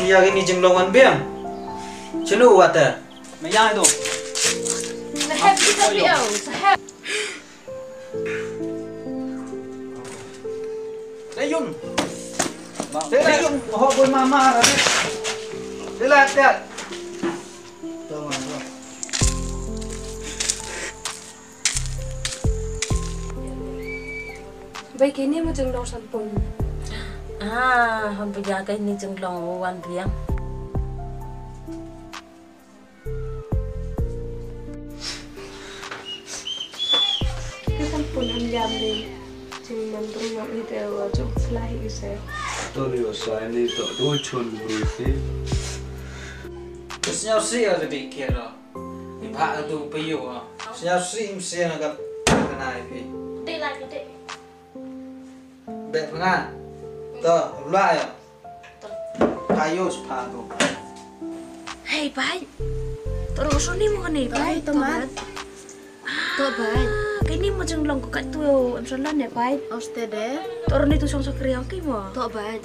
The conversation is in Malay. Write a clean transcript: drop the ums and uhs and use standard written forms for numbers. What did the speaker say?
ya ini jenglongan biang. Celu wata. Mày itu. Happy tapi Leyun. Leyun, ho boy mama rabi. Lihat lihat. Baik ini mo jenglong sampun. Hon penjaga ini jenglong wan biang. Sampun jam deh. Jeng mantu mak ni dewa jok selahi saya. Tôi liều xoay đi tội đôi chuồn bùi phí. Senyap sih ada pikir lah. Iba tu piyu ah. Senyap sih mesti nak kena ipi. Gede lah gede. Bet pengan. Tuh, ulah ya. Kayu sepatu. Hei bai. Terus ni mau ni bai tomat. Tuh baik. Kini mau jenglong kok tu, amsalan ya bai. Ostede. Turun itu song kriang ki mo. Tuh baik.